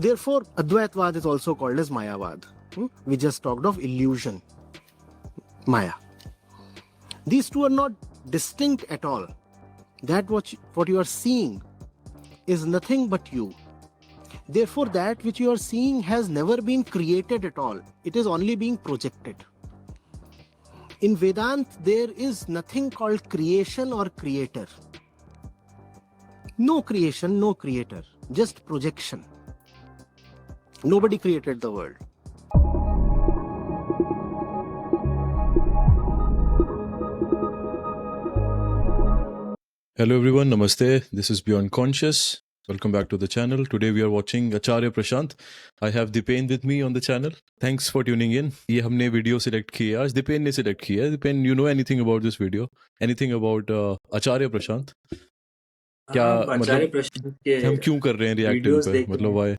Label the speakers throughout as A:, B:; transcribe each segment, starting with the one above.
A: Therefore, Advaitvad is also called as Mayavad. We just talked of illusion, Maya. These two are not distinct at all. That what you are seeing is nothing but you. Therefore, that which you are seeing has never been created at all. It is only being projected. In Vedant, there is nothing called creation or creator. No creation, no creator, just projection. Nobody created the world.
B: Hello everyone, namaste. This is Beyond Conscious. Welcome back to the channel. Today we are watching Acharya Prashant. I have Dipen with me on the channel. Thanks for tuning in. ये हमने video select की है आज. Dipen ने select किया है. Dipen, you know anything about this video? Anything about Acharya Prashant? क्या
C: आचार्य प्रशांत के
B: हम क्यों कर रहे हैं रिएक्ट इन पे? मतलब why?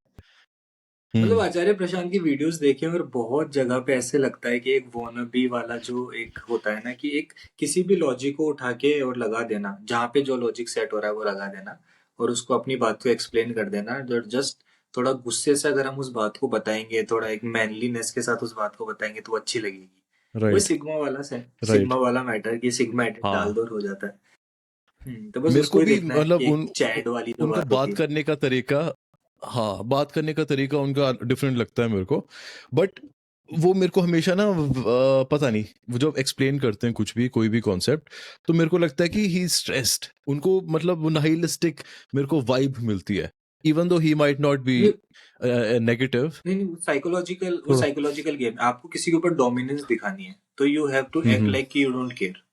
C: मतलब आचार्य प्रशांत की वीडियोस देखे और बहुत जगह पे ऐसे लगता है कि एक वॉनबी वाला जो एक होता है ना कि एक किसी भी लॉजिक को उठा के और लगा देना, जहाँ पे जो लॉजिक सेट हो रहा है वो लगा देना और उसको अपनी बात को एक्सप्लेन कर देना. जस्ट थोड़ा गुस्से से अगर हम उस बात को बताएंगे, थोड़ा एक मैनलीनेस के साथ उस बात को बताएंगे तो अच्छी लगेगी. वो सिग्मा वाला मैटर की सिग्मा एडिट डाल दो हो जाता है. तो बस
B: मेरे को भी
C: मतलब चैट वाली
B: उनका बात करने का तरीका, हाँ, बात करने का तरीका उनका डिफरेंट लगता है मेरे को. बट वो मेरे को हमेशा ना पता नहीं, वो जब एक्सप्लेन करते हैं कुछ भी, कोई भी कॉन्सेप्ट, तो मेरे को लगता है कि ही स्ट्रेस्ड. उनको मतलब नाइलिस्टिक मेरे को वाइब मिलती है, even though he might not be negative.
C: नहीं, साइकोलॉजिकल गेम. आपको किसी के ऊपर डोमिनेंस दिखानी है तो you have to act like you don't care.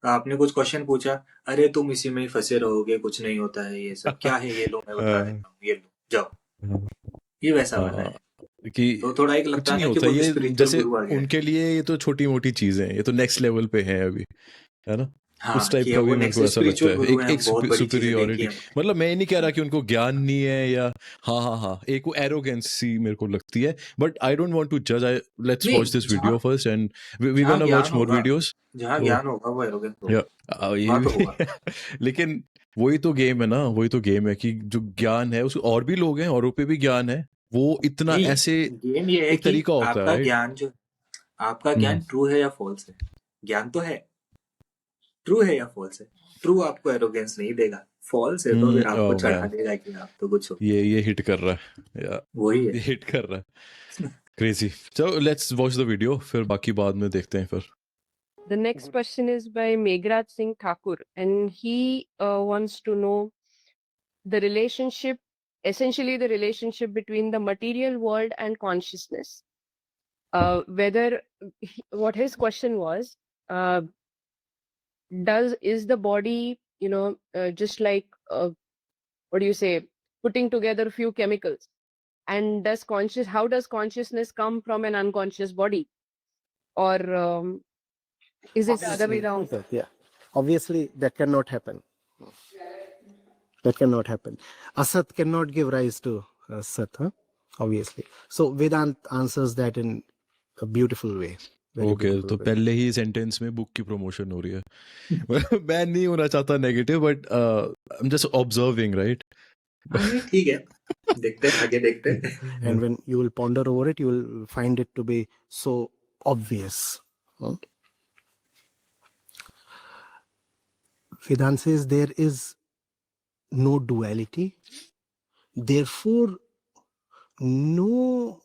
C: आपने कुछ क्वेश्चन पूछा, अरे तुम इसी में ही फंसे रहोगे, कुछ नहीं होता है, ये सब क्या है, ये लो मैं बता देता हूँ, ये लो जाओ. ये वैसा वाला है कि तो थोड़ा एक लगता है कि
B: ये जैसे उनके लिए ये तो छोटी मोटी चीजें हैं, ये तो नेक्स्ट लेवल पे है अभी, है ना. उस टाइप का भी मेरे को ऐसा लगता है. एक सुपीरियरिटी. मतलब मैं नहीं कह रहा कि उनको ज्ञान नहीं है या हाँ एक वो एरोगेंसी मेरे को लगती है. But I don't want to जज. Let's watch this video first and we gonna watch more videos.
C: जहाँ ज्ञान होगा वो एरोगेंस होगा.
B: लेकिन वही तो गेम है ना, वही तो गेम है कि जो ज्ञान है उसको और भी लोग हैं, औरों पे भी ज्ञान है. वो इतना ऐसे
C: गेम ये है
B: एक तरीका होता
C: आपका ज्ञान जो आपका ज्ञान ट्रू है या फॉल्स है. ज्ञान तो है, ट्रू है या फॉल्स है. ट्रू आपको एरोगेंस नहीं देगा, फॉल्स है तो फिर आपको चढ़ा देगा कि आप तो कुछ हो.
B: ये हिट कर रहा है या
C: वही है,
B: हिट कर रहा है. Crazy. So let's watch the video, फिर बाकी बाद में देखते हैं फिर.
D: The next question is by Meghraj Singh Thakur, and he wants to know the relationship, essentially the relationship between the material world and consciousness. What his question was, is the body, just like, what do you say, putting together a few chemicals, and how does consciousness come from an unconscious body, or is it the other way around?
A: Yeah, obviously that cannot happen. That cannot happen. Asat cannot give rise to Sat, obviously. So Vedant answers that in a beautiful way.
B: Okay, तो पहले ही sentence में book की promotion हो रही है. मैं नहीं होना चाहता negative, but I am just observing, right.
C: ठीक है, देखते हैं, आगे देखते हैं.
A: And when you will ponder over it, you will find it to be so obvious. Vedanta says there is no duality, therefore no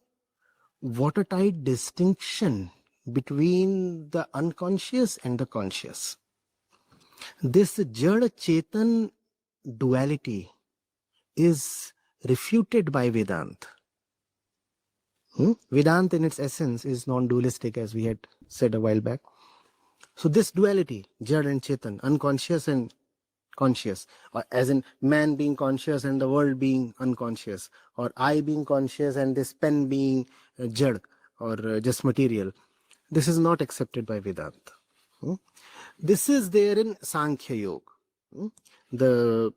A: watertight distinction between the unconscious and the conscious. This Jada Chetan duality is refuted by Vedanta. Vedanta in its essence is non-dualistic, as we had said a while back. So this duality, Jada and Chetan, unconscious and conscious, or as in man being conscious and the world being unconscious, or I being conscious and this pen being Jad or just material, this is not accepted by Vedanta. This is there in Sankhya Yoga. The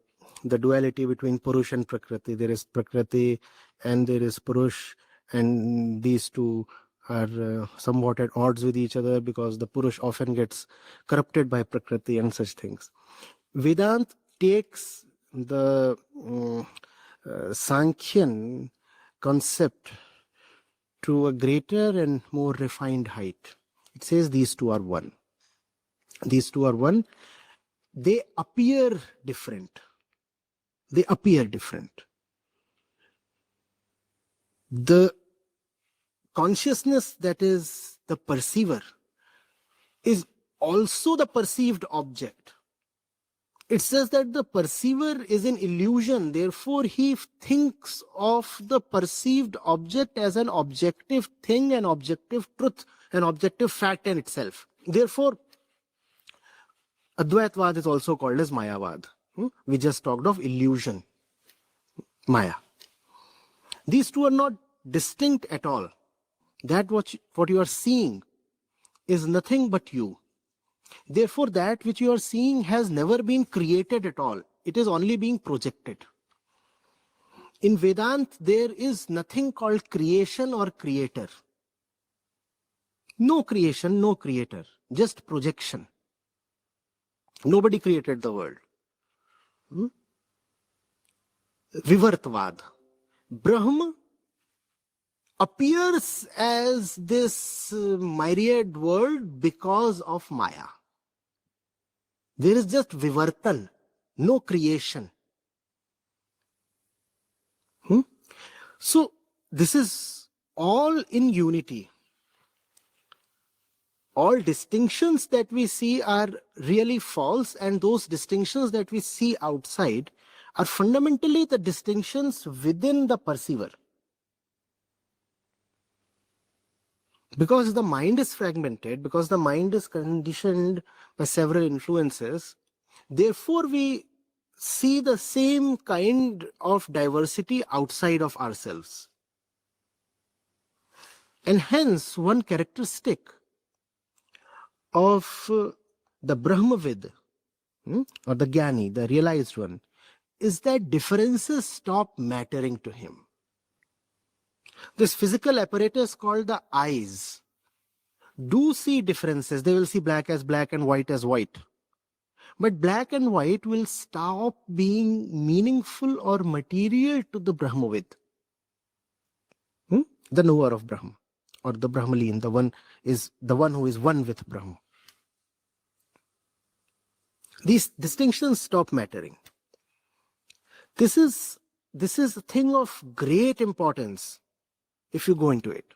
A: duality between Purush and Prakriti. There is Prakriti and there is Purush, and these two are somewhat at odds with each other because the Purush often gets corrupted by Prakriti and such things. Vedanta takes the Sankhyan concept to a greater and more refined height. It says these two are one. These two are one. They appear different. They appear different. The consciousness that is the perceiver is also the perceived object. It says that the perceiver is an illusion, therefore he thinks of the perceived object as an objective thing, an objective truth, an objective fact in itself. Therefore, Advaitvad is also called as Mayavad. We just talked of illusion, Maya. These two are not distinct at all. That what you are seeing is nothing but you. Therefore, that which you are seeing has never been created at all. It is only being projected. In Vedanta, there is nothing called creation or creator. No creation, no creator, just projection. Nobody created the world. Vivartvad. Brahma appears as this myriad world because of Maya. There is just Vivartan, no creation. So this is all in unity. All distinctions that we see are really false, and those distinctions that we see outside are fundamentally the distinctions within the perceiver. Because the mind is fragmented, because the mind is conditioned by several influences, therefore we see the same kind of diversity outside of ourselves. And hence, one characteristic of the Brahmavid, or the Jnani, the realized one, is that differences stop mattering to him. This physical apparatus called the eyes do see differences. They will see black as black and white as white. But black and white will stop being meaningful or material to the Brahmavid, the knower of Brahma, or the Brahmaleen, the one who is one with Brahma. These distinctions stop mattering. This is a thing of great importance if you go into it.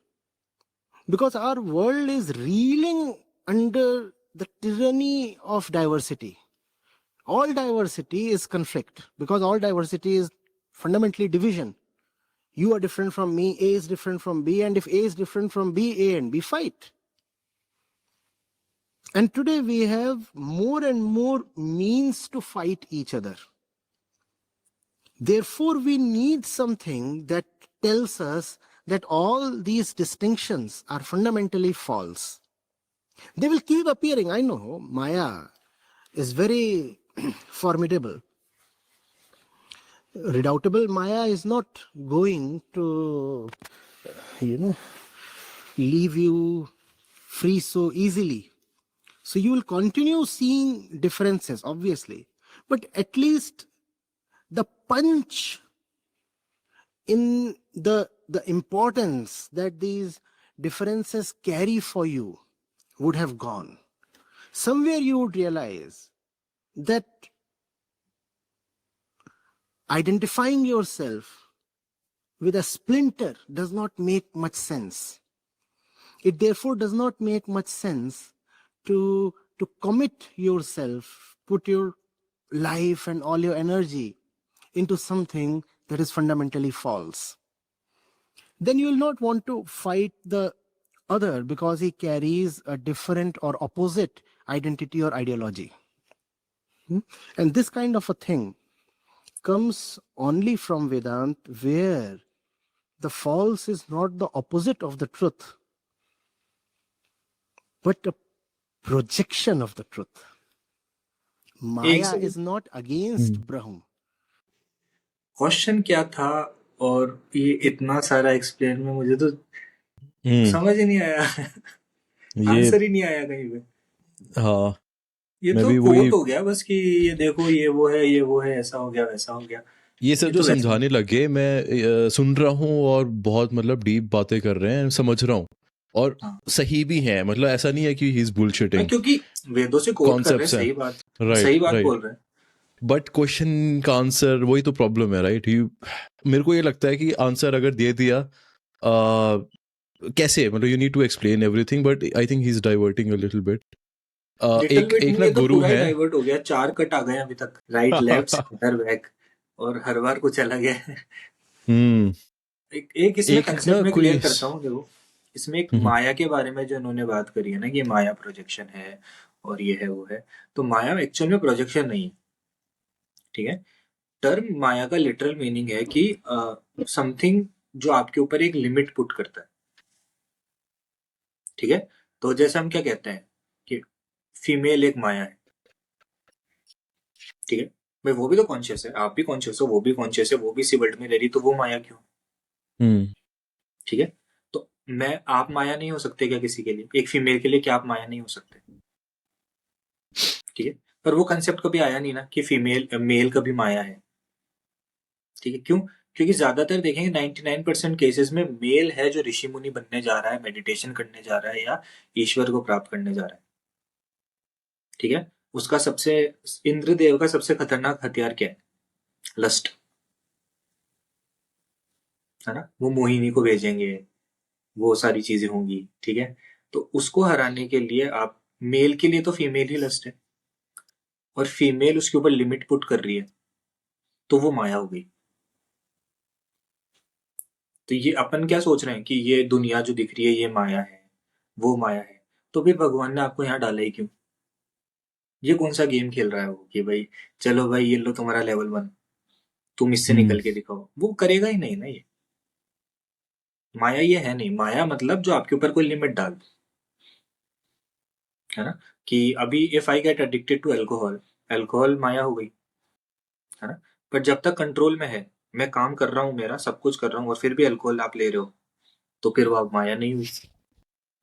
A: Because our world is reeling under the tyranny of diversity. All diversity is conflict, because all diversity is fundamentally division. You are different from me, A is different from B, and if A is different from B, A and B fight. And today we have more and more means to fight each other. Therefore, we need something that tells us that all these distinctions are fundamentally false. They will keep appearing. I know Maya is very formidable. Redoubtable Maya is not going to, leave you free so easily. So you will continue seeing differences, obviously. But at least the punch in the importance that these differences carry for you would have gone. Somewhere you would realize that identifying yourself with a splinter does not make much sense. It therefore does not make much sense to commit yourself, put your life and all your energy into something that is fundamentally false. Then you will not want to fight the other because he carries a different or opposite identity or ideology. And this kind of a thing comes only from Vedanta, where the false is not the opposite of the truth, but a projection of the truth. Maya is not against Brahma.
C: Question क्या था और ये इतना सारा explain में मुझे तो समझ ही नहीं आया, आंसर ही नहीं आया कहीं पे।
B: हाँ,
C: ये
B: मैं
C: तो
B: भी
C: कोट
B: वही
C: हो गया बस कि ये देखो ये वो है ऐसा हो गया वैसा हो गया,
B: ये सब
C: ये
B: जो
C: तो वैसे
B: समझाने लगे मैं सुन रहा हूँ और बहुत मतलब डीप बातें कर रहे हैं, समझ रहा हूँ और
C: हाँ
B: सही भी है, मतलब ऐसा नहीं है कि ही इज
C: हाँ,
B: बुलशिटिंग,
C: क्योंकि वेदों से कोट कर रहे हैं,
B: कॉन्सेप्ट्स हैं,
C: सही
B: राइट
C: बात
B: राइट,
C: बोल रहे हैं।
B: बट क्वेश्चन का आंसर वही तो प्रॉब्लम है, राइट? यू मेरे को ये लगता है कि आंसर अगर दे दिया कैसे, मतलब you need to explain everything, but I think he is diverting a little bit.
C: Little
B: एक
C: बिट
B: एक
C: नहीं,
B: ना
C: ये तो
B: गुरु
C: पूरा ही
B: है
C: डाइवर्ट हो गया, 4 कट आ गए अभी तक, राइट लेफ्ट सेंटर बैक, और हर बार कुछ अलग है।
B: हम्म,
C: एक इसमें
B: एक
C: कंसेप्ट
B: ना
C: में
B: कोई
C: क्लियर करता हूँ, देखो इसमें एक
B: हम्म,
C: माया के बारे में जो इन्होंने बात करी है ना, कि माया प्रोजेक्शन है और ये है वो है, तो माया एक्चुअल में प्रोजेक्शन नहीं है, ठीक है। टर्म माया का लिटरल मीनिंग है कि समथिंग जो आपके ऊपर एक लिमिट पुट करता है, ठीक है। तो जैसे हम क्या कहते हैं कि फीमेल एक माया है, ठीक है। भाई वो भी तो कॉन्शियस है, आप भी कॉन्शियस हो, वो भी कॉन्शियस है, वो भी इसी वर्ल्ड में रह रही, तो वो माया क्यों?
B: हम्म,
C: ठीक है। तो मैं आप माया नहीं हो सकते क्या किसी के लिए? एक फीमेल के लिए क्या आप माया नहीं हो सकते? ठीक है। पर वो कंसेप्ट कभी आया नहीं ना कि फीमेल मेल कभी माया है, ठीक है। क्यों? क्योंकि ज्यादातर देखेंगे 99% केसेस में मेल है जो ऋषि मुनि बनने जा रहा है, मेडिटेशन करने जा रहा है, या ईश्वर को प्राप्त करने जा रहा है, ठीक है। उसका सबसे इंद्रदेव का सबसे खतरनाक हथियार क्या है? लस्ट, है ना। वो मोहिनी को भेजेंगे, वो सारी चीजें होंगी, ठीक है। तो उसको हराने के लिए आप, मेल के लिए तो फीमेल ही लस्ट है, और फीमेल उसके ऊपर लिमिट पुट कर रही है, तो वो माया हो गई। तो ये अपन क्या सोच रहे हैं कि ये दुनिया जो दिख रही है ये माया है, वो माया है, तो फिर भगवान ने आपको यहाँ डाला ही क्यों? ये कौन सा गेम खेल रहा है वो कि भाई चलो भाई ये लो तुम्हारा लेवल 1, तुम इससे
B: हम्म,
C: निकल के दिखाओ? वो करेगा ही नहीं ना ये। माया ये है नहीं, माया मतलब जो आपके ऊपर कोई लिमिट डाल दे, है ना। कि अभी if I get addicted to alcohol, alcohol माया हो गई, है ना। पर जब तक कंट्रोल में है, मैं काम कर रहा हूँ, मेरा सब कुछ कर रहा हूँ, और फिर भी अल्कोहल आप ले रहे हो, तो फिर वो अब माया नहीं हुई।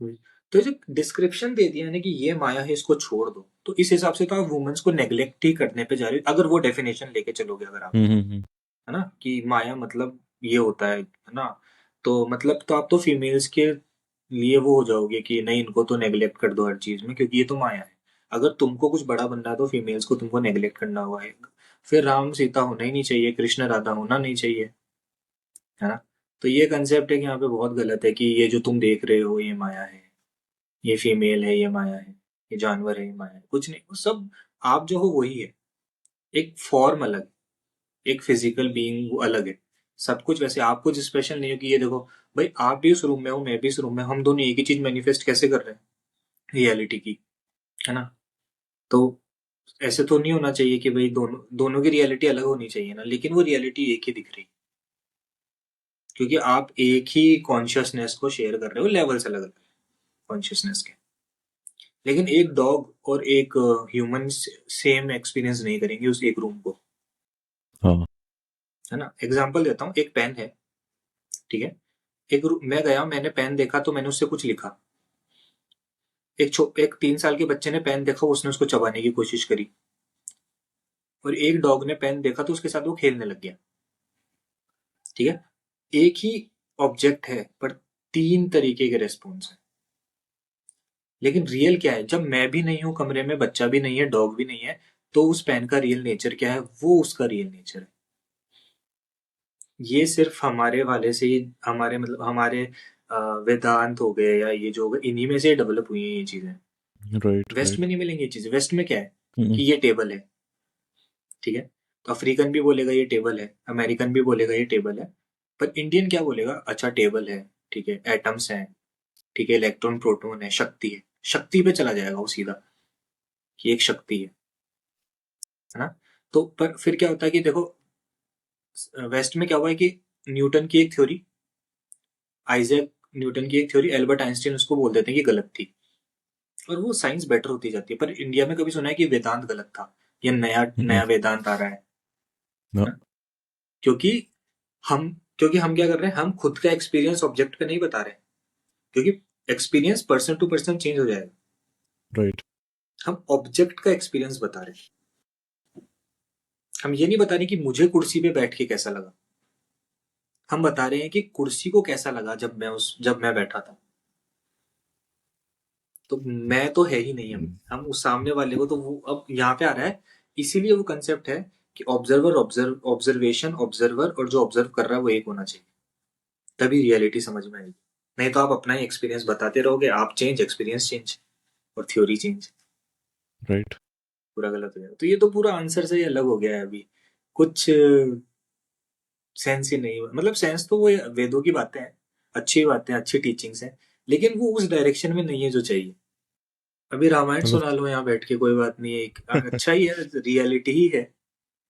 C: हुई। तो ये जो डिस्क्रिप्शन दे दिया है ना कि ये माया है, इसको छोड़ दो, तो इस हिसाब से तो आप वुमेन्स को नेग्लेक्ट ही करने पे जा रहे हो, अगर वो डेफिनेशन लेके चलोगे अगर आप,
B: हम्म,
C: है ना, कि माया मतलब ये होता है ना। तो मतलब तो आप तो फीमेल्स के लिए वो हो जाओगे कि नहीं, इनको तो नेग्लेक्ट कर दो हर चीज में क्योंकि ये तो माया है। अगर तुमको कुछ बड़ा बनना है तो फीमेल्स को तुमको नेग्लेक्ट करना हुआ है, फिर राम सीता होना ही नहीं चाहिए, कृष्ण राधा होना नहीं चाहिए, है ना। तो ये कंसेप्ट है कि यहाँ पे बहुत गलत है कि ये जो तुम देख रहे हो ये माया है, ये फीमेल है ये माया है, ये जानवर है ये माया है, कुछ नहीं, वो सब आप जो हो वही है। एक फॉर्म अलग, एक फिजिकल बीइंग वो अलग है, सब कुछ वैसे, आप कुछ स्पेशल नहीं हो कि ये देखो भाई आप भी उस रूम में हो, मैं भी इस रूम में, हम दोनों एक ही चीज मैनिफेस्ट कैसे कर रहे हैं, रियलिटी की, है ना। तो ऐसे तो नहीं होना चाहिए कि भाई दोनों दोनों की रियलिटी अलग होनी चाहिए ना, लेकिन वो रियलिटी एक ही दिख रही है, क्योंकि आप एक ही कॉन्शियसनेस को शेयर कर रहे हो, लेवल्स अलग अलग कॉन्शियसनेस के। लेकिन एक डॉग और एक ह्यूमन सेम एक्सपीरियंस नहीं करेंगे उस एक रूम को,
B: हाँ,
C: है ना। एग्जाम्पल देता हूँ, एक पेन है, ठीक है। मैं गया, मैंने पेन देखा तो मैंने उससे कुछ लिखा। एक 3 साल के बच्चे ने पेन देखा, उसने उसको चबाने की कोशिश करी, और एक डॉग ने पेन देखा तो उसके साथ वो खेलने लग गया, ठीक है। एक ही ऑब्जेक्ट है पर 3 तरीके के रेस्पॉन्स है। लेकिन रियल क्या है? जब मैं भी नहीं हूं कमरे में, बच्चा भी नहीं है, डॉग भी नहीं है, तो उस पेन का रियल नेचर क्या है? वो उसका रियल नेचर है। ये सिर्फ हमारे वाले से ही, हमारे मतलब हमारे वेदांत हो गए या ये जो हो गए, इन्हीं में से डेवलप हुई है ये चीजें।
B: राइट
C: वेस्ट
B: राइट,
C: में नहीं मिलेंगी ये चीजें। वेस्ट में क्या है
B: हम्म,
C: कि ये टेबल है, ठीक है। तो अफ्रीकन भी बोलेगा ये टेबल है, अमेरिकन भी बोलेगा ये टेबल है, पर इंडियन क्या बोलेगा? अच्छा टेबल है, ठीक है, एटम्स हैं, ठीक है, इलेक्ट्रॉन प्रोटॉन है, शक्ति है। शक्ति पे चला जाएगा वो सीधा, कि एक शक्ति है ना। तो पर फिर क्या होता है कि देखो, वेस्ट में क्या हुआ है कि न्यूटन की एक थ्योरी, आइजैक न्यूटन की एक थ्योरी, एल्बर्ट आइंस्टीन उसको बोल देते हैं कि गलत थी, और वो साइंस बेटर होती जाती है। पर इंडिया में कभी सुना है कि वेदांत गलत था, या नया
B: हम्म,
C: नया वेदांत आ रहा है
B: हाँ,
C: ना? क्योंकि हम क्योंकि हम क्या कर रहे हैं, हम खुद का एक्सपीरियंस ऑब्जेक्ट पे नहीं बता रहे, क्योंकि experience person to person change हो जाएगा।
B: राइट,
C: हम ऑब्जेक्ट का एक्सपीरियंस बता रहे हैं, हम ये नहीं बता रहे कि मुझे कुर्सी पे बैठ के कैसा लगा, हम बता रहे हैं कि कुर्सी को कैसा लगा जब मैं बैठा था। तो मैं तो है ही नहीं, हम उस सामने वाले को, तो वो अब यहाँ पे आ रहा है। इसीलिए वो कंसेप्ट है कि ऑब्जर्वेशन, ऑब्जर्वर और जो ऑब्जर्व कर रहा है वो एक होना चाहिए, तभी रियलिटी समझ में आएगी। नहीं तो आप अपना ही एक्सपीरियंस बताते रहोगे, आप चेंज, एक्सपीरियंस चेंज और थ्योरी चेंज,
B: राइट।
C: पूरा गलत हो जाएगा। तो ये तो पूरा आंसर से ही अलग हो गया है। अभी कुछ सेंस ही नहीं, मतलब सेंस तो वो वेदों की बातें हैं, अच्छी बातें, अच्छी टीचिंग्स हैं, लेकिन वो उस डायरेक्शन में नहीं है जो चाहिए। अभी रामायण
B: मतलब
C: सुना लो यहाँ बैठ के, कोई बात नहीं है, एक अच्छा ही है, रियलिटी ही है,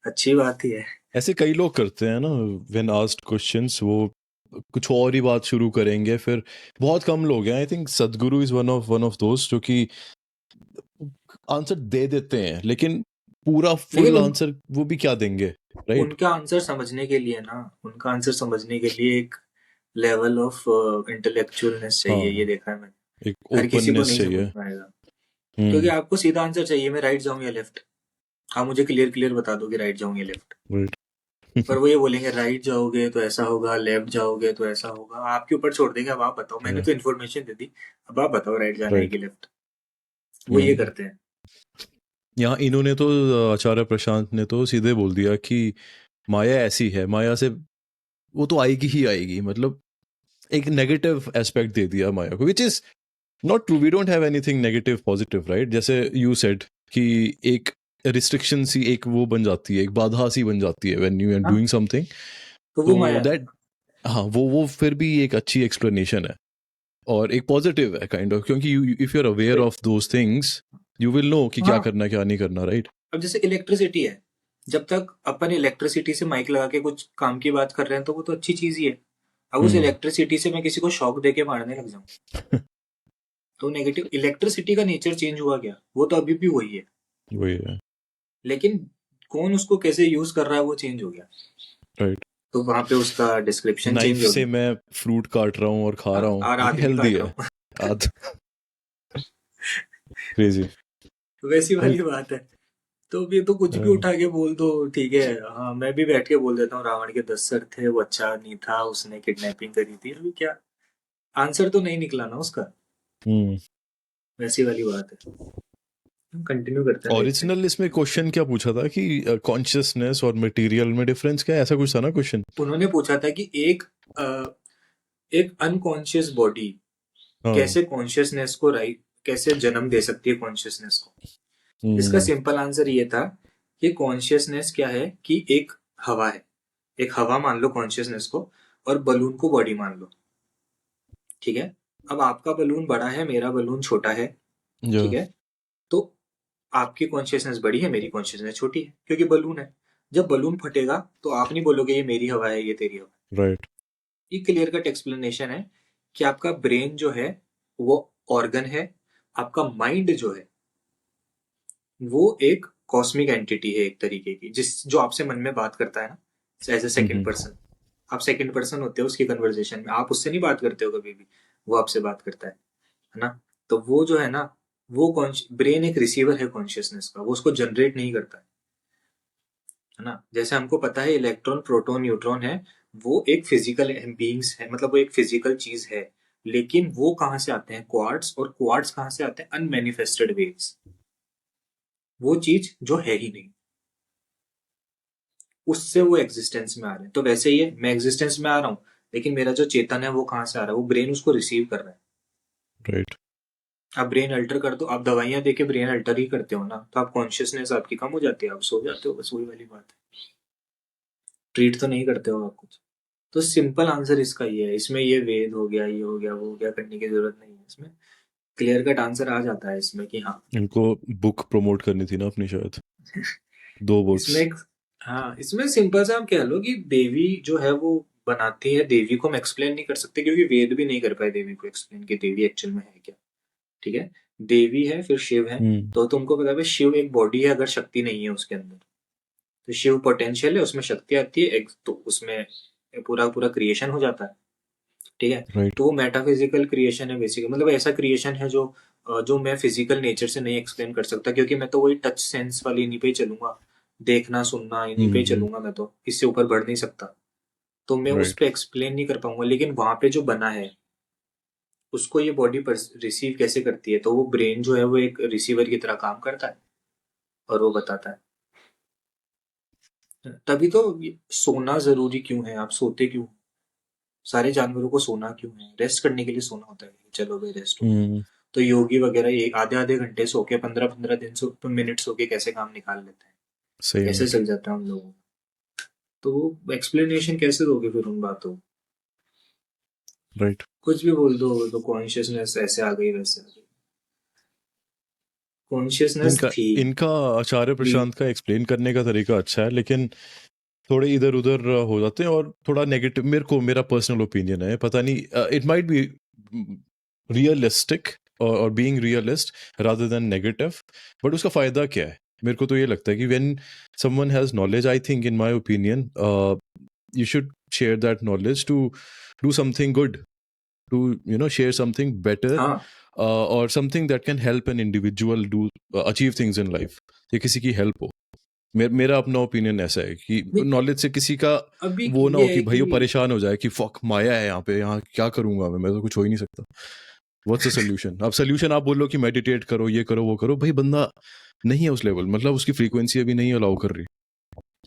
C: अच्छी बात ही है।
B: ऐसे कई लोग करते हैं ना, व्हेन आस्क्ड क्वेश्चंस वो कुछ और ही बात शुरू करेंगे। फिर बहुत कम लोग हैं, आई थिंक सदगुरु इज वन ऑफ दोस्त, जो कि आंसर दे देते हैं, लेकिन पूरा
C: लेकिन
B: फुल आंसर वो भी क्या देंगे, राइट?
C: उनका आंसर समझने के लिए ना, उनका आंसर समझने के लिए एक लेवल ऑफ इंटेलेक्चुअलनेस चाहिए, ये
B: हाँ,
C: देखा है मैंने।
B: एक
C: हर किसी को
B: ओपननेस
C: नहीं समझ
B: चाहिए।
C: में आएगा, क्योंकि
B: हम्म।
C: आपको सीधा आंसर चाहिए, मैं राइट जाऊं या लेफ्ट। आप मुझे क्लियर क्लियर बता दो कि राइट जाऊं या लेफ्ट,
B: राइट।
C: पर वो ये बोलेंगे राइट जाओगे तो ऐसा होगा, लेफ्ट जाओगे तो ऐसा होगा। आपके ऊपर छोड़ देंगे, अब आप बताओ, मैंने तो इन्फॉर्मेशन दे दी, अब आप बताओ राइट जाना है
B: राइट।
C: कि लेफ्ट। वो ये करते हैं।
B: यहाँ इन्होंने तो आचार्य प्रशांत ने तो सीधे बोल दिया कि माया ऐसी है, माया से वो तो आएगी ही आएगी, मतलब एक नेगेटिव एस्पेक्ट दे दिया माया को, which is not true. We don't have anything negative positive, right? जैसे यू सेड कि एक रिस्ट्रिक्शन सी, एक वो बन जाती है, एक बाधा सी बन जाती है व्हेन यू आर
C: हाँ,
B: डूइंग समथिंग।
C: तो वो
B: तो
C: माया है।
B: दैट, हाँ, वो फिर भी एक अच्छी एक्सप्लेनेशन है और एक पॉजिटिव है काइंड ऑफ, क्योंकि you if you are aware of those things you will know कि क्या
C: हाँ,
B: करना क्या नहीं करना, राइट?
C: अब जैसे इलेक्ट्रिसिटी है, जब तक अपन इलेक्ट्रिसिटी से माइक लगा के कुछ काम की बात कर रहे हैं तो वो तो अच्छी चीज ही है। अब उस इलेक्ट्रिसिटी से मैं किसी को शॉक देके मारने लग जाऊं तो नेगेटिव। इलेक्ट्रिसिटी का नेचर चेंज हुआ क्या? वो तो अभी भी वही है,
B: वही है,
C: लेकिन कौन उसको कैसे यूज कर रहा है वो चेंज हो गया।
B: राइट।
C: तो वहां पे उसका डिस्क्रिप्शन
B: नाइफ
C: चेंज हो
B: से
C: गया।
B: मैं फ्रूट काट रहा हूँ और खा रहा हूँ,
C: और
B: ये
C: आदमी
B: हेल्दी
C: काट
B: है।
C: रहा
B: आद क्रेजी।
C: हूँ वैसी वाली बात है। तो ये तो कुछ भी उठा के बोल दो, ठीक है। हाँ, मैं भी बैठ के बोल देता हूँ रावण के 10 सर थे, वो अच्छा नहीं था, उसने किडनैपिंग करी थी। अभी क्या आंसर तो नहीं निकला ना उसका, वैसी वाली बात है। हम कंटिन्यू करते हैं, देखते हैं।
B: ओरिजिनल इसमें क्वेश्चन क्या पूछा था कि कॉन्शियसनेस और मटेरियल में डिफरेंस क्या है, ऐसा कुछ था ना क्वेश्चन?
C: उन्होंने पूछा था कि एक अनकॉन्शियस बॉडी
B: हाँ।
C: कैसे कॉन्शियसनेस को कैसे जन्म दे सकती है कॉन्शियसनेस को। इसका सिंपल आंसर ये था कि कॉन्शियसनेस क्या है कि एक हवा है, एक हवा मान लो कॉन्शियसनेस को, और बलून को बॉडी मान लो, ठीक है। अब आपका बलून बड़ा है, मेरा बलून छोटा है, ठीक है। तो आपकी कॉन्शियसनेस बड़ी है, मेरी कॉन्शियसनेस छोटी है, क्योंकि बलून है। जब बलून फटेगा तो आप नहीं बोलोगे ये मेरी हवा है, ये तेरी हवा है।
B: राइट।
C: ये क्लियर कट एक्सप्लेनेशन है कि आपका ब्रेन जो है वो ऑर्गन है, आपका माइंड जो है वो एक कॉस्मिक एंटिटी है, एक तरीके की, जो आपसे मन में बात करता है ना, एज ए सेकेंड पर्सन। आप सेकेंड पर्सन होते हो उसकी कन्वर्सेशन में, आप उससे नहीं बात करते हो कभी भी, वो आपसे बात करता है ना। तो वो जो है ना, वो ब्रेन एक रिसीवर है कॉन्शियसनेस का, वो उसको जनरेट नहीं करता है ना। जैसे हमको पता है इलेक्ट्रॉन, प्रोटॉन, न्यूट्रॉन है, वो एक फिजिकल बीइंग्स है, मतलब वो एक फिजिकल चीज है, लेकिन वो कहाँ से आते हैं? क्वार्ट्स। और क्वार्ट्स कहाँ से आते हैं? अनमैनिफेस्टेड वेव्स, वो चीज जो है ही नहीं, उससे वो एग्जिस्टेंस में आ रहे हैं। तो वैसे ही है, मैं एग्जिस्टेंस में आ रहा हूँ, लेकिन मेरा जो चेतन है वो कहाँ से आ रहा है? वो ब्रेन उसको रिसीव कर रहा है।
B: राइट।
C: आप ब्रेन अल्टर कर दो, आप दवाइयां देके ब्रेन अल्टर ही करते हो ना, तो आप कॉन्शियसनेस आपकी कम हो जाती है, आप सो जाते हो, बस वही वाली बात है। ट्रीट तो नहीं करते हो आप कुछ। तो सिंपल आंसर इसका ये है, इसमें ये वेद हो गया, ये हो गया, वो हो गया करने की जरूरत नहीं है। इसमें क्लियर कट आंसर आ जाता है इसमें कि हाँ।
B: इनको बुक प्रमोट करनी थी ना अपनी, शायद 2 बुक्स।
C: इसमें एक, हाँ, इसमें सिंपल सा हम कह लो कि देवी जो है वो बनाती है। देवी को हम एक्सप्लेन नहीं कर सकते, क्योंकि वेद भी नहीं कर पाए देवी को एक्सप्लेन कि देवी एक्चुअल में है क्या, ठीक है। देवी है, फिर शिव है। तो तुमको पता है शिव एक बॉडी है, अगर शक्ति नहीं है उसके अंदर, तो शिव पोटेंशियल है, उसमें शक्ति आती है, तो उसमें पूरा पूरा क्रिएशन हो जाता है, ठीक है।
B: राइट।
C: तो वो मेटाफिजिकल क्रिएशन है बेसिकली, मतलब ऐसा क्रिएशन है जो मैं फिजिकल नेचर से नहीं एक्सप्लेन कर सकता, क्योंकि मैं तो वही टच सेंस वाली नहीं पे ही चलूंगा। देखना सुनना इन्हीं पे ही
B: हम्म,
C: चलूंगा, मैं तो इससे ऊपर बढ़ नहीं सकता, तो मैं उस
B: राइट
C: पे एक्सप्लेन नहीं कर पाऊंगा। लेकिन वहां पे जो बना है उसको ये बॉडी रिसीव कैसे करती है, तो वो ब्रेन जो है वो एक रिसीवर की तरह काम करता है और वो बताता है। तभी तो सोना जरूरी क्यों है, आप सोते क्यों? सारे जानवरों को सोना क्यों है? रेस्ट करने के लिए सोना होता है, चलो भाई रेस्ट हो गया।
B: हम्म
C: तो योगी वगैरह ये आधे आधे घंटे सो के 15-15 दिन मिनट सो के कैसे काम निकाल लेते हैं,
B: सही
C: कैसे
B: में
C: चल जाता है उन लोगों को? तो वो एक्सप्लेनेशन कैसे दोगे फिर उन बातों को?
B: राइट
C: कुछ भी बोल दो तो कॉन्शियसनेस ऐसे आ गई वैसे आ गई। कॉन्शियसनेस
B: इनका
C: थी
B: इनका आचार्य
C: भी।
B: प्रशांत का एक्सप्लेन करने का तरीका अच्छा है, लेकिन थोड़े इधर उधर हो जाते हैं और थोड़ा नेगेटिव, मेरा पर्सनल ओपिनियन है, पता नहीं, इट माइट बी रियलिस्टिक और being realist rather than negative, but उसका फायदा क्या है? मेरे को तो ये लगता है कि when someone has knowledge, I think in my opinion you should share that knowledge to do something good, to share something better,
C: हाँ
B: or something that can help an individual do achieve things in life, या किसी की help हो। मेरा अपना opinion ऐसा है कि
C: नहीं,
B: नॉलेज से किसी का
C: अभी
B: वो ना
C: ये
B: हो
C: है
B: कि भाई
C: कि
B: वो परेशान हो जाए कि फक माया है यहाँ पे, यहाँ क्या करूंगा मैं तो कुछ हो ही नहीं सकता। What's the solution? अब सोल्यूशन आप बोलो कि मेडिटेट करो, ये करो वो करो, भाई बंदा नहीं है उस लेवल, मतलब उसकी फ्रीक्वेंसी अभी नहीं अलाउ कर रही,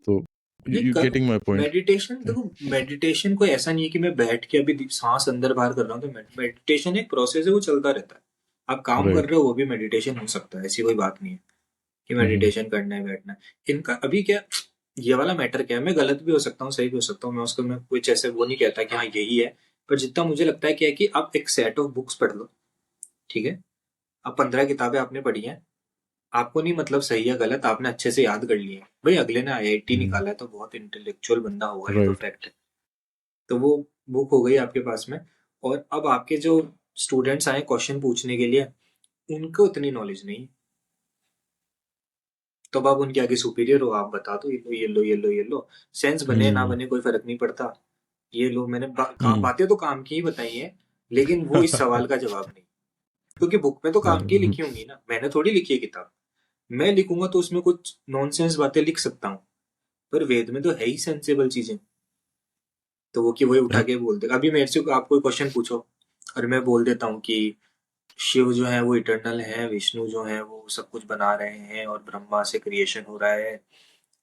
B: तो
C: नहीं
B: यू
C: करो
B: गेटिंग माय पॉइंट?
C: मेडिटेशन। देखो मेडिटेशन कोई ऐसा नहीं है कि मैं बैठ के अभी सांस अंदर बाहर कर रहा हूँ, तो मेडिटेशन एक प्रोसेस है, वो चलता रहता है। आप काम कर
B: राइट।
C: रहे हो वो भी मेडिटेशन हो सकता है, ऐसी कोई बात नहीं है कि
B: हम्म
C: मेडिटेशन करना है बैठना है। इनका अभी क्या, ये वाला मैटर क्या है, मैं गलत भी हो सकता हूँ सही भी हो सकता हूँ, मैं उसको मैं कुछ ऐसे वो नहीं कहता कि हाँ यही है। पर जितना मुझे लगता है क्या है कि आप एक सेट ऑफ बुक्स पढ़ लो, ठीक है? अब 15 किताबें आपने पढ़ी हैं, आपको नहीं मतलब सही है गलत, आपने अच्छे से याद कर लिए भाई, अगले ने आईआईटी निकाला है तो बहुत इंटेलेक्चुअल बंदा होगा, ये तो
B: राइट।
C: फैक्ट है। तो वो बुक हो गई आपके पास में, और अब आपके जो स्टूडेंट्स आए क्वेश्चन पूछने के लिए, उनको उतनी नॉलेज नहीं है, तो अब आप उनके आगे सुपीरियर हो, आप बता दो ये लो ये लो ये लो ये लो, सेंस बने ना
B: हम्म
C: बने कोई फर्क नहीं पड़ता, ये लो मैंने
B: हम्म
C: बातें तो काम की ही बताई हैं, लेकिन वो इस सवाल का जवाब नहीं। क्योंकि बुक में तो काम की लिखी होंगी ना, मैंने थोड़ी लिखी है किताब। मैं लिखूंगा तो उसमें कुछ नॉनसेंस बातें लिख सकता हूँ, पर वेद में तो है ही सेंसेबल चीजें, तो वो कि वही उठा के बोल देगा। अभी मेरे से आप कोई क्वेश्चन पूछो और मैं बोल देता हूँ कि शिव जो है वो इटर्नल है, विष्णु जो है वो सब कुछ बना रहे हैं, और ब्रह्मा से क्रिएशन हो रहा है,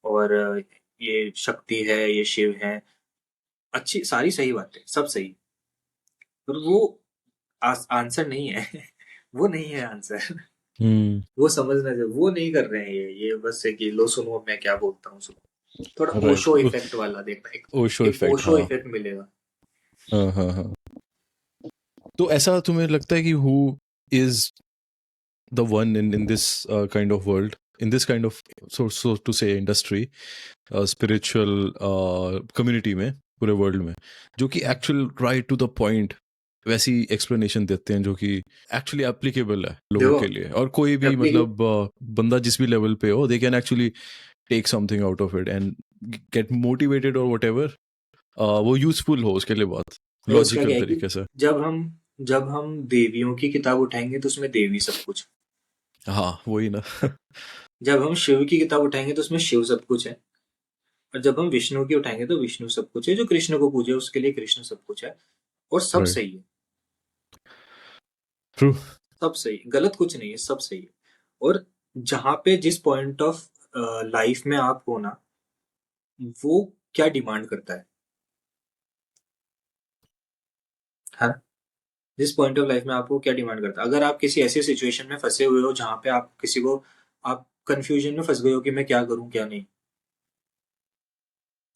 C: और ये शक्ति है, ये शिव है, अच्छी सारी सही बातें सब सही, पर वो आंसर नहीं है वो नहीं है आंसर। वो समझना चाहिए, वो नहीं कर रहे हैं ये बस है कि लो सुनो मैं क्या बोलता हूँ सुनो। थोड़ा
B: राइट।
C: ओशो इफेक्ट वाला देखना, एक
B: ओशो
C: एक
B: इफेक्ट,
C: ओशो
B: हाँ
C: इफेक्ट मिलेगा।
B: हाँ हाँ हाँ। तो ऐसा तुम्हें लगता है कि who is the one in this kind of world, in this kind of so to say industry, spiritual community में, पूरे वर्ल्ड में, जो कि actual right to the point वैसी एक्सप्लेनेशन देते हैं जो कि एक्चुअली एप्लीकेबल है लोगों
C: देखो
B: के लिए, और कोई भी
C: एप्लीके
B: मतलब बंदा जिस भी लेवल पे हो, they can actually take something out of it and get motivated और वट एवर, वो यूजफुल हो उसके लिए, बहुत
C: उसका
B: लॉजिकल
C: क्या है कि
B: तरीके से।
C: जब हम देवियों की किताब उठाएंगे तो उसमें देवी सब कुछ,
B: हाँ वही ना।
C: जब हम शिव की किताब उठाएंगे तो उसमें शिव सब कुछ है, और जब हम विष्णु की उठाएंगे तो विष्णु सब कुछ है, जो कृष्ण को पूजे उसके लिए कृष्ण सब कुछ है, और सब
B: राइट।
C: सही है।
B: ट्रू।
C: सब सही, गलत कुछ नहीं है, सब सही है। और जहां पे जिस पॉइंट ऑफ लाइफ में आप हो ना, वो क्या डिमांड करता है, हाँ? जिस पॉइंट ऑफ लाइफ में आपको क्या डिमांड करता है, अगर आप किसी ऐसी सिचुएशन में फंसे हुए हो जहां पे आप किसी को, आप कंफ्यूजन में फंस गए हो कि मैं क्या करूं क्या नहीं,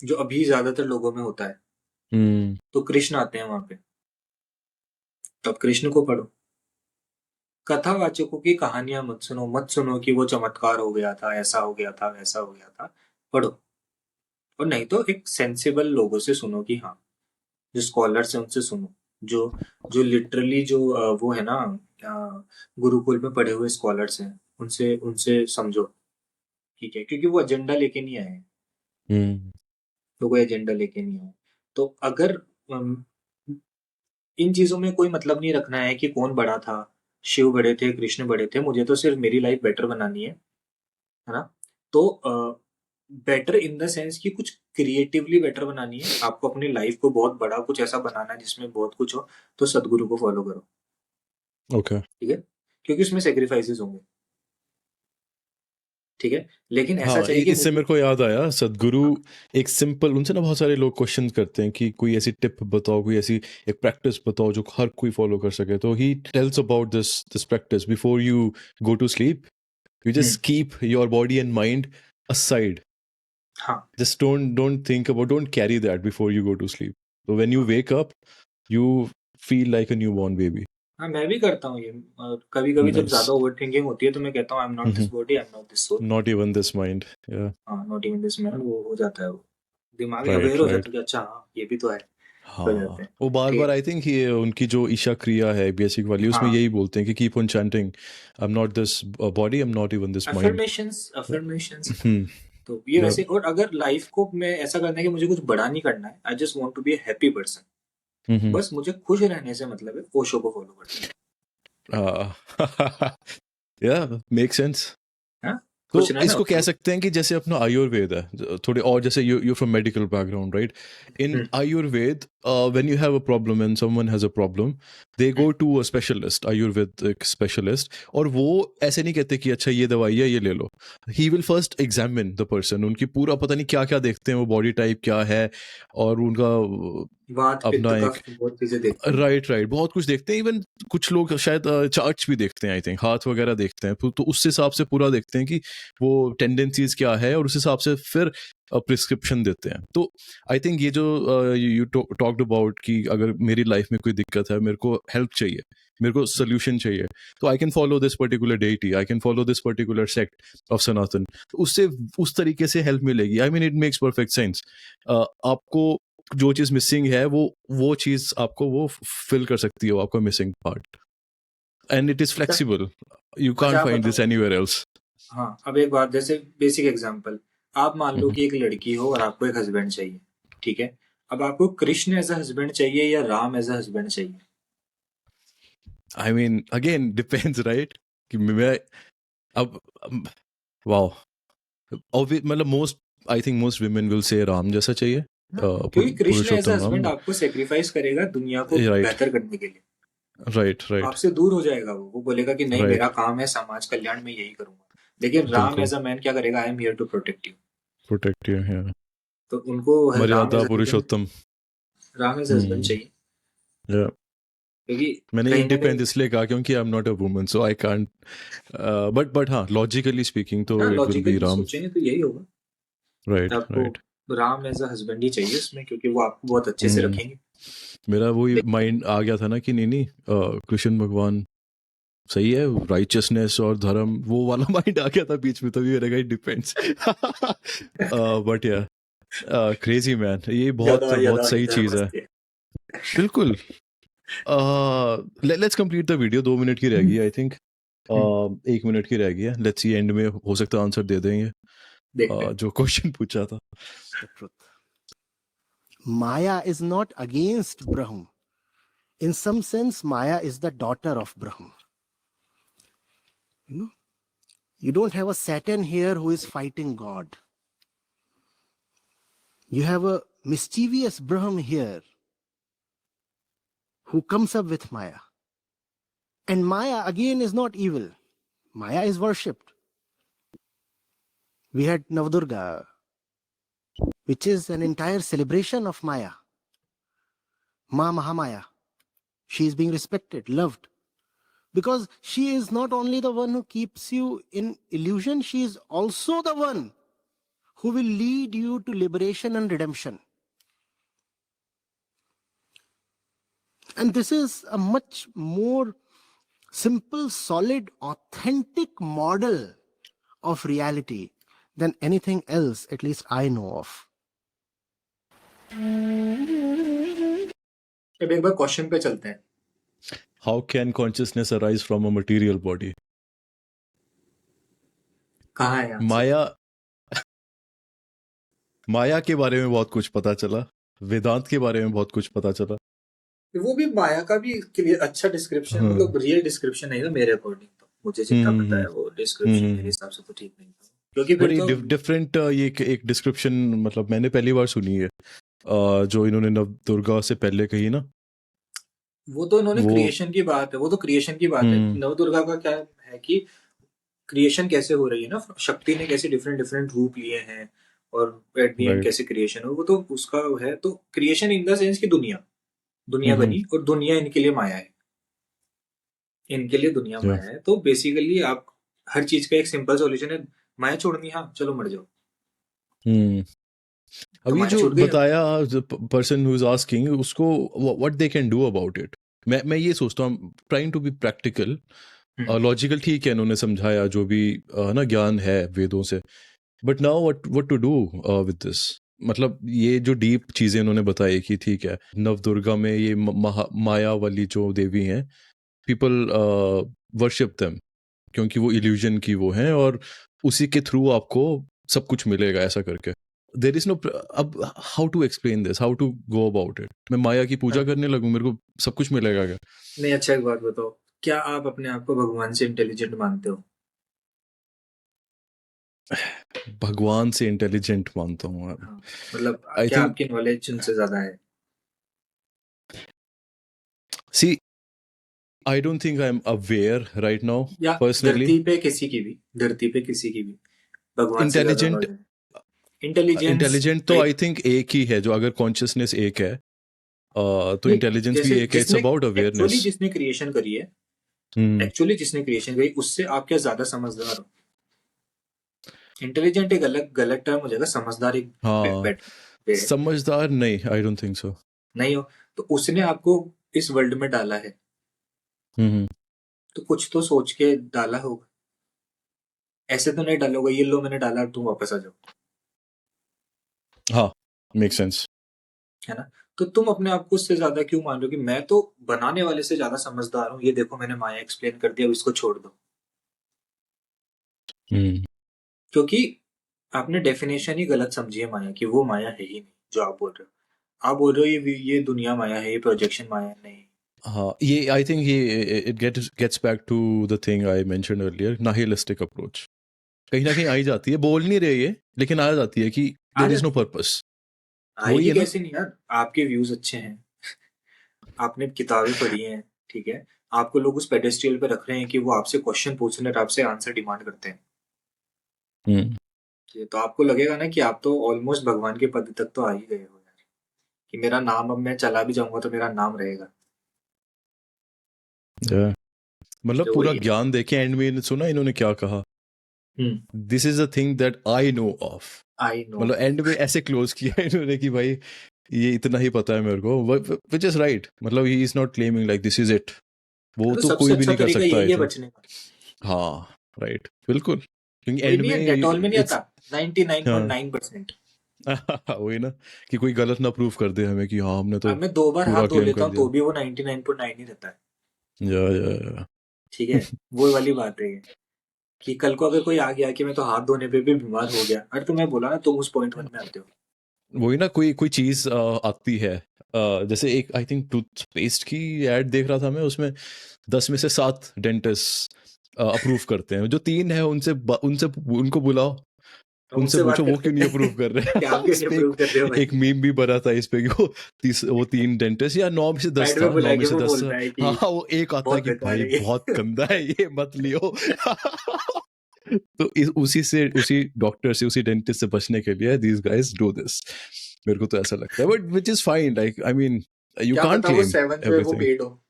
C: जो अभी ज्यादातर लोगों में होता है,
B: हम्म
C: तो कृष्ण आते हैं वहां पे, तो आप कृष्ण को पढ़ो। कथावाचकों की कहानियां मत सुनो कि वो चमत्कार हो गया था, ऐसा हो गया था, वैसा हो गया था। पढ़ो, और नहीं तो एक सेंसिबल लोगों से सुनो कि हाँ, जो स्कॉलर्स हैं उनसे सुनो, जो जो लिटरली जो वो है ना, गुरुकुल में पढ़े हुए स्कॉलर्स हैं, उनसे उनसे समझो, ठीक है? क्योंकि वो एजेंडा लेके नहीं आए हैं,
B: हम्म
C: तो कोई एजेंडा लेके नहीं आए। तो अगर इन चीजों में कोई मतलब नहीं रखना है कि कौन बड़ा था, शिव बड़े थे कृष्ण बड़े थे, मुझे तो सिर्फ मेरी लाइफ बेटर बनानी है ना? तो बेटर इन द सेंस कि कुछ क्रिएटिवली बेटर बनानी है, आपको अपनी लाइफ को बहुत बड़ा कुछ ऐसा बनाना है जिसमें बहुत कुछ हो, तो सदगुरु को फॉलो करो,
B: ओके
C: ठीक है, क्योंकि उसमें सेक्रीफाइसेस होंगे, ठीक है, लेकिन ऐसा
B: हाँ
C: चाहिए कि
B: इससे मेरे को याद आया सदगुरु एक सिंपल उनसे ना बहुत सारे लोग क्वेश्चन करते हैं कि कोई ऐसी टिप बताओ, कोई ऐसी एक प्रैक्टिस बताओ जो हर कोई फॉलो कर सके, तो he tells about this practice before you go to sleep, you just keep your body and mind aside,
C: हाँ
B: just don't think about, don't carry that before you go to sleep, so when you wake up you feel like a newborn baby.
C: हाँ मैं भी करता हूँ ये, और कभी कभी जब
B: Nice.
C: ज्यादा ओवर थिंकिंग होती है तो मैं कहता हूँ I am not this body, I am not this soul,
B: Not even this mind. Yeah.
C: हाँ नॉट इवन दिस मैन, वो हो जाता है, वो दिमाग
B: Right,
C: अवेयर हो जाता
B: right.
C: है कि अच्छा हाँ ये भी तो है, हो
B: हाँ
C: जाते हैं,
B: वो बार
C: ठीक
B: बार
C: है,
B: आई थिंक ये उनकी जो ईशा क्रिया है बेसिक वाली उसमें
C: हाँ
B: यही बोलते हैं कि keep on chanting, I am not this body, I am not even this mind.
C: Affirmations तो ये वैसे, और अगर लाइफ को मैं ऐसा करना है कि मुझे कुछ बड़ा नहीं करना है, I just want to be a happy person, बस मुझे खुश रहने से मतलब है, ओशो को फॉलो करना है,
B: या मेक सेंस.
C: हाँ?
B: तो
C: खुश रहना
B: इसको कह
C: ओशो।
B: सकते हैं कि जैसे अपना आयुर्वेद है थोड़े, और जैसे you from medical background right, in Ayurveda when you have a problem and someone has a problem they go to a specialist, Ayurvedic specialist, और वो ऐसे नहीं कहते कि अच्छा ये दवाई है ये ले लो, he will first examine the person, उनकी पूरा पता नहीं क्या क्या देखते हैं, वो बॉडी टाइप क्या है और उनका
C: वात पित्त
B: अपना एक
C: कफ बहुत चीजें देखते हैं,
B: राइट बहुत कुछ देखते हैं, इवन कुछ लोग शायद चार्ट्स भी देखते हैं, आई थिंक हाथ वगैरह देखते हैं, तो उस हिसाब से पूरा देखते हैं कि वो टेंडेंसीज क्या है और उस हिसाब से फिर प्रिस्क्रिप्शन देते हैं. तो आई थिंक ये जो यू टॉक्ड अबाउट कि अगर मेरी लाइफ में कोई दिक्कत है, मेरे को हेल्प चाहिए, मेरे को सोल्यूशन चाहिए, तो I can follow this particular deity, I can follow this particular sect of Sanatan, उससे उस तरीके से हेल्प मिलेगी. I mean it makes perfect sense. आपको जो चीज मिसिंग है वो चीज आपको वो फिल कर सकती है, वो आपका missing part, and it is flexible, you can't
C: अच्छा आप
B: फाइंड दिस
C: बताओ,
B: एनीवेयर एल्स.
C: हाँ अब एक बात, जैसे बेसिक एग्जांपल, आप मान लो कि एक लड़की हो और आपको एक हस्बैंड चाहिए, ठीक है, अब आपको कृष्ण एज अ हस्बैंड चाहिए या राम एज अ हस्बैंड चाहिए?
B: I mean again depends right, कि मैं अब वाओ मतलब most I think most women will say Ram जैसा चाहिए,
C: क्योंकि Krishna as a
B: purushottam
C: husband
B: Ram.
C: आपको सेक्रीफाइस करेगा दुनिया को
B: राइट
C: बेहतर करने के लिए,
B: राइट
C: आपसे दूर हो जाएगा, वो बोलेगा कि नहीं मेरा
B: राइट
C: काम है समाज कल्याण में यही करूंगा, लेकिन राम
B: बिल्कुल
C: एज अ मैन क्या करेगा, I am here to protect you,
B: protect you,
C: तो उनको Ram
B: maryada
C: as husband,
B: purushottam.
C: Ram as husband चाहिए,
B: Yeah.
C: क्योंकि
B: मैंने
C: कहीं ना
B: इंडिपेंडेंट
C: कहीं,
B: इसलिए कहा क्योंकि I am not a woman so I can't, but हाँ लॉजिकली स्पीकिंग तो
C: हाँ
B: it will be
C: logically
B: Ram.
C: सोचेंगे तो यही होगा,
B: राइट
C: आपको
B: right.
C: Ram as a husband ही चाहिए उसमें, क्योंकि वो आपको बहुत अच्छे से रखेंगे,
B: मेरा वही माइंड आ गया था ना कि नहीं कृष्ण भगवान सही है, राइचियसनेस और धर्म, वो वाला माइंड आ गया था बीच में, तभी मैंने कहा डिपेंड्स. बट या क्रेजी मैन, ये बहुत बहुत सही चीज है बिल्कुल. Let's complete the video, 2 minute की रहेगी आई थिंक, 1 मिनट की रहेगी है, लेट्स सी एंड में हो सकता है आंसर दे देंगे जो क्वेश्चन पूछा था.
A: The truth. Maya is not against Brahm. In some sense, Maya is the daughter of Brahm. You know, you don't have a Satan here who is fighting God. You have a mischievous Brahm here who comes up with Maya. And Maya again is not evil. Maya is worshipped. We had Navdurga, which is an entire celebration of Maya. Ma Mahamaya. She is being respected, loved. Because she is not only the one who keeps you in illusion, she is also the one who will lead you to liberation and redemption. And this is a much more simple, solid, authentic model of reality than anything else, at least I know of.
C: अब एक बार question पे चलते हैं,
B: how can consciousness arise from a material body?
C: कहाँ है answer?
B: माया के बारे में बहुत कुछ पता चला, वेदांत के बारे में बहुत कुछ पता चला.
C: वो भी माया का भी क्लियर अच्छा डिस्क्रिप्शन,
B: हाँ.
C: मतलब रियल डिस्क्रिप्शन नहीं था मेरे अकॉर्डिंग, तो मुझे जितना पता है वो डिस्क्रिप्शन मेरे हिसाब से तो ठीक नहीं था. क्योंकि फिर
B: बड़ी
C: तो
B: डिफरेंट ये एक डिस्क्रिप्शन मतलब मैंने पहली बार सुनी है जो इन्होंने नवदुर्गा से पहले कही ना
C: वो तो इन्होंने
B: वो
C: क्रिएशन की बात है, वो तो क्रिएशन की बात है। नवदुर्गा का क्या है कि क्रिएशन कैसे हो रही है ना, शक्ति ने कैसे डिफरेंट डिफरेंट रूप लिए हैं और एट द एंड
B: राइट
C: कैसे क्रिएशन हो, वो तो उसका है। तो क्रिएशन इन द सेंस की दुनिया दुनिया बनी, और दुनिया इनके लिए माया है, इनके लिए दुनिया
B: या
C: माया है। तो बेसिकली आप हर चीज का एक सिंपल सॉल्यूशन है, माया छोड़नी, हाँ चलो मर जाओ, तो
B: अब ये
C: माया
B: जो
C: छूट गई अब।
B: बताया पर्सन हु इज आस्किंग उसको what they can do about it मैं ये सोचता हूँ trying to be practical logical ठीक है इन्होंने समझाया जो भी ना ज्ञान है वेदों से but now what to do with this मतलब ये जो डीप चीजें उन्होंने बताई कि ठीक है नवदुर्गा में ये माया वाली जो देवी हैं पीपल वर्शिप देम क्योंकि वो इल्यूजन की वो हैं और उसी के थ्रू आपको सब कुछ मिलेगा ऐसा करके देर इज नो अब how to explain this how to go about it मैं माया की पूजा
C: हाँ।
B: करने लगूं मेरे को सब कुछ मिलेगा क्या
C: नहीं, अच्छा एक बात बताओ, क्या आप अपने आप को भगवान से इंटेलिजेंट मानते हो?
B: भगवान से इंटेलिजेंट मानता हूँ
C: हाँ, मतलब
B: आई
C: क्या
B: थिंक
C: आपकी नॉलेज उनसे ज्यादा है?
B: See I don't think I am aware right now
C: या
B: पर्सनली
C: धरती पे किसी की भी भगवान से ज्यादा
B: इंटेलिजेंट
C: नॉलेज? इंटेलिजेंस
B: इंटेलिजेंट तो
C: भाई,
B: आई थिंक एक ही है जो अगर कॉन्शियसनेस एक है तो
C: नहीं,
B: इंटेलिजेंस भी
C: जैसे
B: एक है इट्स अबाउट अवेयरनेस
C: जिसने क्रिएशन करी है,
B: हम्म
C: एक्चुअली जिसने क्रिएशन करी, उससे आप क्या ज्यादा समझदार हो? इंटेलिजेंट एक अलग गलत टर्म हो जाएगा, समझदार एक
B: हाँ
C: बेटर
B: समझदार नहीं आई डोंट थिंक सो
C: नहीं हो। तो उसने आपको इस वर्ल्ड में डाला है,
B: हम्म
C: तो कुछ तो सोच के डाला होगा। ऐसे तो नहीं डालोगे ये लो मैंने डाला तुम वापस आ जाओ,
B: हाँ मेक सेंस
C: है ना? तो तुम अपने आप को उससे ज्यादा क्यों मान रहे हो कि मैं तो बनाने वाले से ज्यादा समझदार हूँ, ये देखो मैंने माया एक्सप्लेन कर दिया, अब इसको छोड़ दो। क्योंकि आपने डेफिनेशन ही गलत समझी है माया की, वो माया है ही नहीं जो आप बोल रहे हो। आप बोल रहे हो ये दुनिया माया है, ये प्रोजेक्शन माया है। नहीं,
B: हाँ ये आई थिंक ये it gets back to the thing I mentioned earlier nihilistic approach कहीं ना कहीं आई जाती है बोल नहीं रही है लेकिन आ जाती है कि
C: आ
B: देयर इज नो
C: जाती है।
B: पर्पस वही
C: आएगी
B: है ना
C: कैसे नहीं यार, आपके व्यूज अच्छे हैं, आपने किताबें पढ़ी हैं, ठीक है, आपको लोग उस पेडेस्ट्रियल पे रख रहे हैं कि वो आपसे क्वेश्चन पूछ रहे हैं और आपसे आंसर डिमांड करते हैं।
B: हम्म
C: ये तो आपको लगेगा ना कि आप तो ऑलमोस्ट भगवान के पद तक तो आ ही गए हो यार, कि मेरा नाम अब मैं चला भी जाऊंगा तो मेरा नाम रहेगा।
B: yeah. मतलब
C: तो
B: पूरा
C: वही है।
B: ज्ञान देके एंड में सुना इन्होंने क्या कहा this is the thing that I know of
C: I know.
B: मतलब एंड में ऐसे क्लोज किया इन्होंने कि भाई ये इतना ही पता है मेरे को विच इज राइट मतलब he is not claiming like this is it वो
C: तो
B: तो
C: सबसे
B: कोई भी
C: अच्छा
B: नहीं कर
C: तरीका
B: सकता
C: यही
B: आई
C: है
B: थिंक
C: बचने का।
B: हाँ राइट बिल्कुल क्योंकि
C: कोई
B: एंड
C: नहीं
B: में
C: है, डेटॉल में नहीं
B: इट्स
C: आता 99.9%।
B: वही ना कि कोई गलत ना प्रूफ कर दे हमें कि हाँ हमने तो
C: अब मैं 2 बार हाथ
B: पूरा
C: धो
B: क्लेम
C: लेता
B: कर
C: हूँ
B: दिया
C: तो भी वो 99.9 ही रहता है।
B: या
C: ठीक है, वो वाली बात है कि कल को अगर कोई आ गया कि मैं तो हाथ धोने पे भी बीमार हो गया, अरे तो मैं बोला ना तुम उस पॉइंट 1 में आते हो।
B: वही ना कोई कोई चीज आती है जैसे एक आई थिंक टूथपेस्ट की एड देख रहा था मैं उसमें 10 में से 7 डेंटिस्ट अप्रूव करते हैं जो 3 है उनसे उनको बुलाओ
C: तो
B: उनसे
C: उनसे बात
B: पूछो वो
C: करते
B: क्यों नहीं अप्रूव
C: हैं
B: कर रहे
C: कि आप
B: हैं
C: क्यों
B: इस
C: नहीं
B: पे
C: अप्रूव कर रहे हो भाई।
B: एक मीम भी बना था इस पे कि वो 3 डेंटिस्ट या 9 में से 10
C: साइड में
B: था 9
C: बुला
B: में
C: के
B: से
C: वो
B: 10 था
C: बोलता है
B: हाँ
C: कि
B: हाँ, वो एक आता है
C: बहुत
B: कि
C: बेकार
B: भाई
C: है ये।
B: बहुत गंदा है ये मत लियो तो उसी डॉक्टर से उसी डेंटिस्ट से बचने के लिए दीज गाइस डू दिस मेरे को तो ऐसा लगता है but which is fine like I mean you
C: क्या
B: कांट
C: पता वो
B: क्लेम
C: 7th में वो
B: एवरीथिंग
C: पेड हो,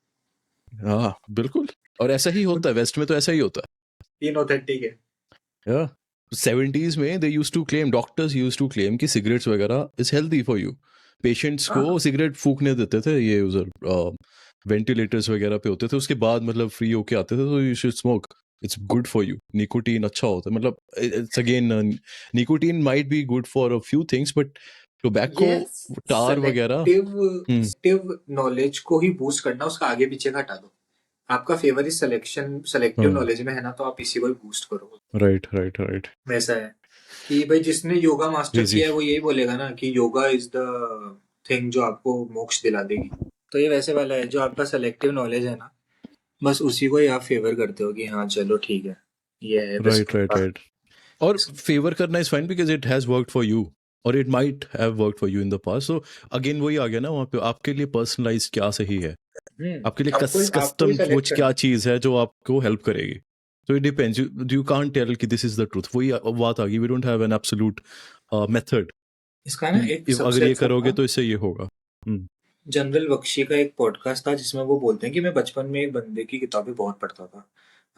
B: हाँ बिल्कुल और ऐसा ही होता है वेस्ट में तो ऐसा ही होता
C: इनऑथेंटिक है।
B: है या 70s में they use to claim doctors use to claim कि सिगरेट्स वगैरह is healthy for you patients को
C: हाँ,
B: सिगरेट फूकने देते थे ये उधर वेंटिलेटर्स वगैरह पे होते थे उसके बाद मतलब फ्री होके आते थे तो you should smoke it's good for you nicotine अच्छा होता है मतलब it's again nicotine might be good for a few things but tobacco
C: ये
B: टार वगैरह
C: सेलेक्टिव नॉलेज को ही बूस्ट करना, उसका आगे पीछे का हटा दो। आपका फेवर इस सेलेक्टिव नॉलेज में है ना, तो आप इसी को ही बूस्ट करो।
B: राइट राइट राइट
C: वैसा है कि भाई जिसने योगा मास्टर
B: क्रेजी
C: किया है वो यही बोलेगा ना कि योगा इज द थिंग जो आपको मोक्ष दिला देगी। तो ये वैसे वाला है, जो आपका सेलेक्टिव नॉलेज है ना, बस उसी को ही आप फेवर करते हो कि हाँ चलो ठीक है, ये है बस
B: राइट राइट राइट और फेवर करना is fine because it has worked for you और it might have worked for you in the past. So again वही आ गया ना वहाँ पे, आपके लिए पर्सनलाइज क्या सही है, आपके लिए
C: आपको ही
B: कस्टम
C: select
B: कुछ क्या
C: करना।
B: चीज है जो आपको हेल्प करेगी. So it depends, you can't tell कि दिस इज द ट्रूथ. वही बात आ गई, we don't have an absolute method
C: इसका ना एक
B: अगर
C: सबसे
B: ये
C: अच्छा
B: करोगे
C: था,
B: तो इससे ये होगा.
C: जनरल बख्शी का एक पॉडकास्ट था जिसमें वो बोलते हैं कि मैं बचपन में एक बंदे की किताबें बहुत पढ़ता था,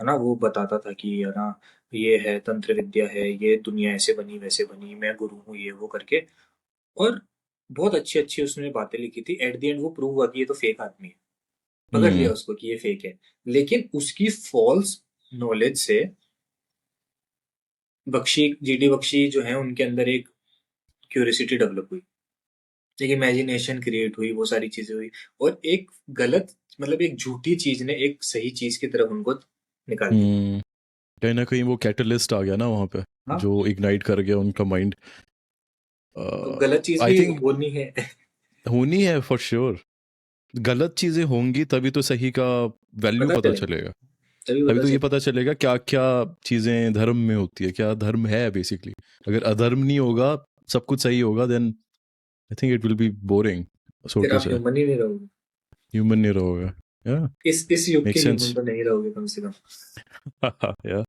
C: है ना, वो बताता था कि है ना ये है तंत्र विद्या है, ये दुनिया ऐसे बनी वैसे बनी, मैं गुरु हूँ, ये वो करके, और बहुत अच्छी अच्छी उसने बातें लिखी थी. एट द एंड वो प्रूव हुआ कि ये तो फेक आदमी है, पकड़ लिया उसको कि ये फेक है. लेकिन उसकी फॉल्स नॉलेज से बख्शी, जीडी बख्शी जो है, उनके अंदर एक क्यूरियोसिटी डेवलप हुई, एक इमेजिनेशन क्रिएट हुई, वो सारी चीजें हुई, और एक गलत, मतलब एक झूठी चीज ने एक सही चीज की तरफ उनको निकाल दिया.
B: कहीं ना कहीं वो कैटलिस्ट आ गया ना वहाँ पे,
C: हाँ,
B: जो इग्नाइट कर गया उनका माइंड.
C: तो गलत चीज
B: आई
C: भी
B: थिंक
C: होनी है.
B: होनी है फॉर श्योर. गलत चीजें होंगी तभी तो सही का वैल्यू
C: पता
B: पता
C: चलेगा,
B: चलेगा.
C: तभी
B: तभी
C: पता
B: तो ये
C: चलेगा.
B: पता चलेगा क्या क्या चीजें धर्म में होती है, क्या धर्म है बेसिकली. अगर अधर्म नहीं होगा, सब कुछ सही होगा, then I think it will be boring, so
C: फिर
B: टू
C: आप
B: से.
C: ह्यूमन ही नहीं रहोगे.
B: ह्यूमन नहीं रहोगे. या
C: इस युग
B: मेक
C: के ह्यूमन
B: सेंस.
C: तो नहीं रहोगे कम से कम.
B: या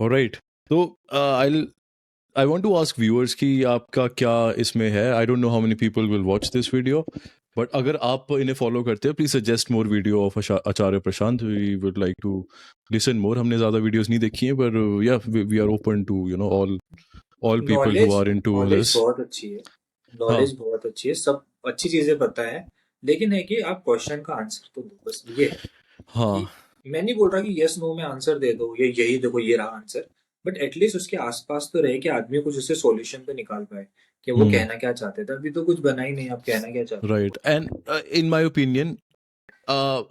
B: ऑलराइट. तो I want to ask viewers कि आपका क्या इसमें है. I don't know how many people will watch this video, but अगर आप इन्हें फॉलो करते हो, please suggest more video of Acharya Prashant. We would like to listen more. हमने ज़्यादा वीडियोस नहीं देखी हैं, पर या we are open to all people who
C: knowledge
B: are into
C: knowledge
B: this.
C: बहुत अच्छी है,
B: हाँ.
C: नॉलेज बहुत अच्छी है, सब अच्छी चीजें पता है, लेकिन है कि आप क्वेश्चन का आंसर तो दो, बस ये है
B: हाँ.
C: कि मैं नहीं बोल रहा कि यस नो में आंसर दे दो, ये यही देखो ये रहा आंसर, बट एटलीस्ट उसके आसपास तो रहे कि आदमी कुछ उससे सॉल्यूशन तो निकाल पाए कि वो कहना क्या चाहते थे. अभी तो कुछ बना ही नहीं, आप कहना क्या चाहते हो.
B: Right. And in my opinion,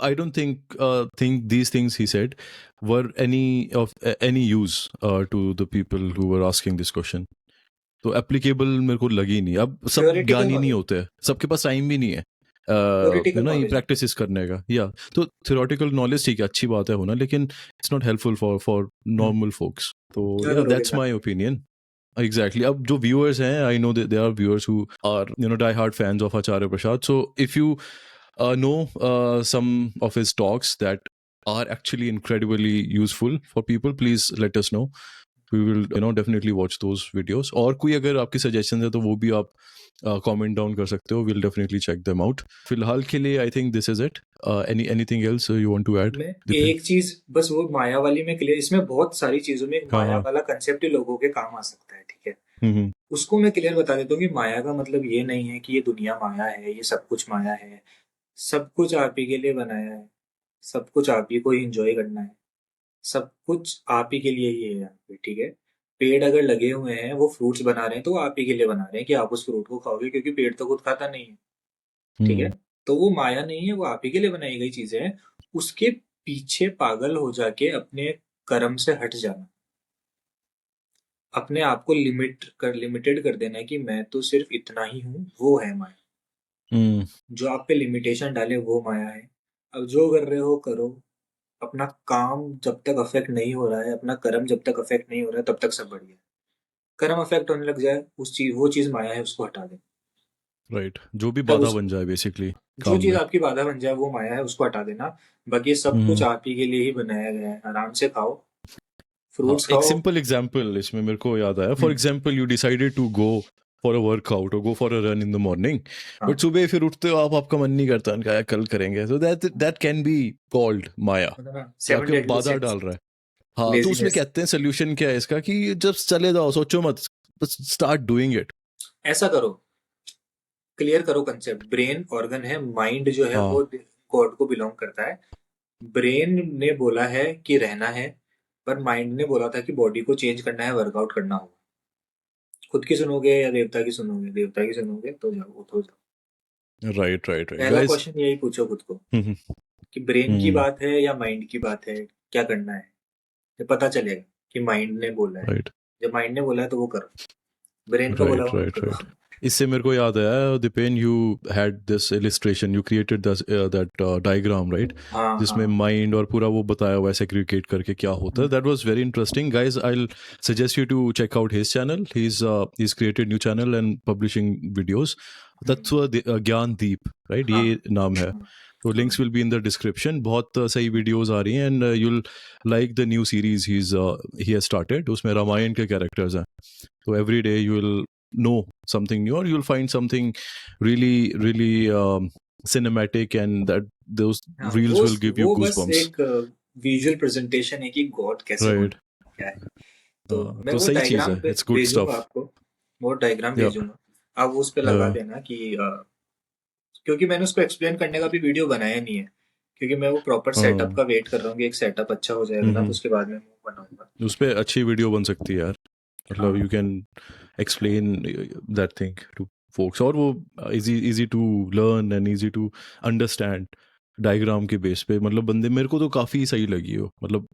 B: I don't think these things he said were any use to the people who were asking this question. तो एप्लीकेबल मेरे को लगी नहीं. अब सब
C: थियोरेटिकल
B: ज्ञानी नहीं
C: नॉलेज,
B: होते, सबके पास टाइम भी नहीं है
C: थियोरेटिकल
B: ये
C: नॉलेज.
B: प्रैक्टिस करने का. या तो थ्योरेटिकल नॉलेज ठीक है, अच्छी बात है होना, लेकिन it's not helpful for normal folks. तो
C: क्या
B: या
C: करोगे
B: दैट्स
C: जाके.
B: My opinion. Exactly. अब जो viewers हैं, I know that there are viewers who are die-hard fans of Acharya Prasad. So if you know some of his talks that are actually incredibly useful for people, please let us know. We will definitely watch those videos. और कोई अगर आपकी suggestions है तो वो भी आप comment down कर सकते हो. We'll definitely check them out. फिलहाल के लिए I think this is it. Anything else you want to add?
C: मैं
B: Dipen?
C: एक चीज बस वो माया वाली में क्लियर, इसमें बहुत सारी चीजों में एक
B: हाँ,
C: माया
B: हाँ.
C: वाला कंसेप्ट ही लोगों के काम आ सकता है, ठीक है.
B: हम्म.
C: उसको मैं क्लियर बता देता हूँ कि माया का मतलब ये नहीं है कि ये दुनिया माया है, ये सब कुछ माया है. सब कुछ आप ही के लिए बनाया है, सब कुछ आप ही को ही इंजॉय करना है, सब कुछ आप ही के लिए ही है यहाँ पे, ठीक है. पेड़ अगर लगे हुए हैं, वो फ्रूट्स बना रहे हैं, तो वो आप ही के लिए बना रहे हैं कि आप उस फ्रूट को खाओगे, क्योंकि पेड़ तो खुद खाता नहीं है, ठीक है. तो वो माया नहीं है, वो आप ही के लिए बनाई गई चीजें हैं. उसके पीछे पागल हो जाके अपने कर्म से हट जाना, अपने आप को लिमिटेड कर देना है कि मैं तो सिर्फ इतना ही हूँ, वो है माया. जो आप पे लिमिटेशन डाले वो माया है. अब जो कर रहे हो करो, अपना काम जब तक अफेक्ट नहीं हो रहा है, अपना कर्म जब तक अफेक्ट नहीं हो रहा है, तब तक सब बढ़िया है. कर्म अफेक्ट होने लग जाए, वो चीज माया है, उसको हटा दे.
B: राइट. जो भी
C: तब
B: बाधा
C: उस
B: बन जाए बेसिकली
C: जो
B: काम
C: चीज
B: में.
C: आपकी बाधा बन जाए वो माया है, उसको हटा देना. बाकी सब कुछ आप ही के लिए ही बनाया गया है. आराम से खाओ,
B: हाँ,
C: फ्रूट्स
B: एक
C: खाओ.
B: सिंपल एग्जांपल इसमें मेरे को याद आया. For example you decided to go for a workout और go for a run in the morning, but सुबह फिर उठते हो आपका मन नहीं करता, उनका यार कल करेंगे. So that can be called माया, कि
C: सेवन
B: आपके
C: डेडली
B: बाधा
C: सिंस,
B: डाल रहा है. हाँ, तो उसमें
C: लेजीनेस.
B: कहते हैं सोल्यूशन क्या है इसका, कि जब चले जाओ, सोचो मत, स्टार्ट डूइंग इट.
C: ऐसा करो, क्लियर करो कंसेप्ट. ब्रेन ऑर्गन है, माइंड जो है
B: हाँ.
C: वो गॉड को बिलोंग करता है. ब्रेन ने बोला है कि रहना है, पर माइंड ने बोला था कि बॉडी को चेंज करना है, वर्कआउट करना होगा. खुद की सुनोगे या देवता की सुनोगे? देवता की सुनोगे तो जाओ, तो जाओ.
B: राइट राइट राइट
C: पहला
B: गाइस.
C: क्वेश्चन यही पूछो खुद को कि ब्रेन की बात है या माइंड की बात है, क्या करना है. तो पता चलेगा कि माइंड ने बोला है.
B: राइट
C: जब माइंड ने बोला है तो वो करो, ब्रेन का बोला
B: राइट
C: हुआ मत
B: राइट
C: करो.
B: राइट. इससे मेरे को याद आया Dipen, you had this illustration, you created that diagram, right,
C: हाँ
B: जिसमें
C: हाँ
B: माइंड और पूरा वो बताया हुआ है सेग्रीगेट करके क्या होता है. That was very interesting. Guys, I will suggest you to check out his channel. He's created new channel and publishing videos. That's ज्ञान दीप, राइट,
C: हाँ
B: ये नाम है.
C: हाँ
B: तो links will be in the description. बहुत सही वीडियोस आ रही हैं and you'll like the new series he has started. उसमें रामायण के कैरेक्टर्स हैं. So every day you will know something new, or you'll find something really cinematic, and that those
C: हाँ,
B: reels will give you
C: वो बस
B: goosebumps.
C: एक visual presentation है कि God कैसे
B: Right.
C: बनता है, क्या है. तो मैं
B: तो
C: वो
B: सही चीज
C: डायग्राम
B: है. It's good
C: भेजूंगा
B: stuff.
C: आपको, वो डायग्राम
B: Yeah.
C: भेजूंगा, आप उस पे लगा
B: Uh,
C: देना कि क्योंकि मैंने उसको एक्सप्लेन करने का भी वीडियो बनाया नहीं है, क्योंकि मैं वो प्रॉपर सेटअप का वेट कर रहा हूँ कि एक सेटअप अच्छा हो जाएगा ना, तो उसके बाद में वो बनाऊंगा.
B: उस पे अच्छी वीडियो बन सकती है यार. मतलब
C: हाँ
B: you can explain that thing to folks, और वो easy to learn and easy to understand diagram के बेस पे. मतलब बंदे मेरे को तो काफ़ी सही लगी हो, मतलब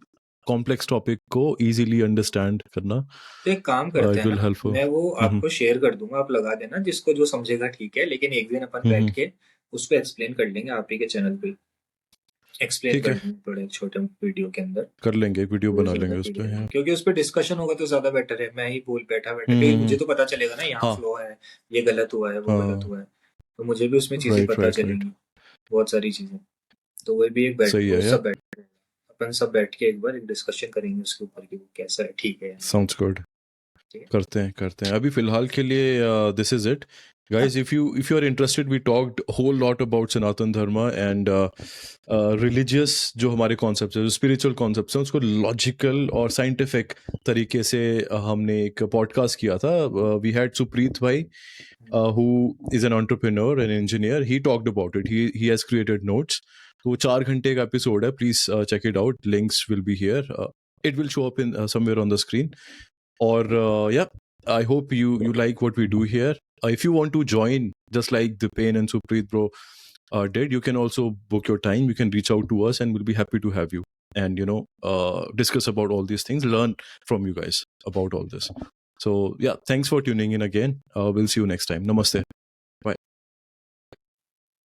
B: कॉम्प्लेक्स टॉपिक को इजीली अंडरस्टैंड करना.
C: तो एक काम करते
B: इट
C: हैं
B: विल
C: ना,
B: हेल्प.
C: मैं वो आपको शेयर कर दूंगा, आप लगा देना, जिसको जो समझेगा ठीक है, लेकिन एक दिन अपन बैठ के उसको एक्सप्लेन कर लेंगे, आप ही के चैनल पे एक्सप्लेन
B: ठीक
C: कर
B: है,
C: लेंगे थोड़े छोटे वीडियो के अंदर.
B: कर लेंगे, एक वीडियो
C: वो
B: बना
C: ज्यादा
B: लेंगे उस
C: बढ़िया
B: पे.
C: है, क्योंकि उस पर डिस्कशन होगा तो ज्यादा बेटर है. मैं ही बोल बैठा कहीं मुझे तो पता चलेगा ना, यहाँ
B: हाँ
C: फ्लो है, ये गलत हुआ है, वो गलत
B: हाँ,
C: हुआ है, तो मुझे भी उसमें चीजें
B: राइट
C: पता
B: राइट राइट,
C: चलेंगी, बहुत सारी चीजें. तो वो भी एक
B: सही
C: वो
B: है
C: सब
B: यार.
C: अपन सब बैठ के एक बार एक डिस्कशन करेंगे उसके ऊपर कि वो कैसा है, ठीक है.
B: Sounds good.
C: ठीक है.
B: करते हैं अभी फिलहाल के लिए. This is it guys. If you are interested, we talked a whole lot about Sanatan Dharma and religious जो हमारे concepts है, spiritual concepts हैं, उसको logical और scientific तरीके से हमने एक podcast किया था. We had Supreet bhai, who is an entrepreneur and engineer. He talked about it. He has created notes. तो 4 घंटे का एपिसोड है. Please check it out. Links will be here. It will show up in somewhere on the screen. Or yeah, I hope you like what we do here. If you want to join, just like Dipen and Supreet bro did, you can also book your time. You can reach out to us and we'll be happy to have you, and discuss about all these things, learn from you guys about all this. So yeah, thanks for tuning in again. We'll see you next time. Namaste.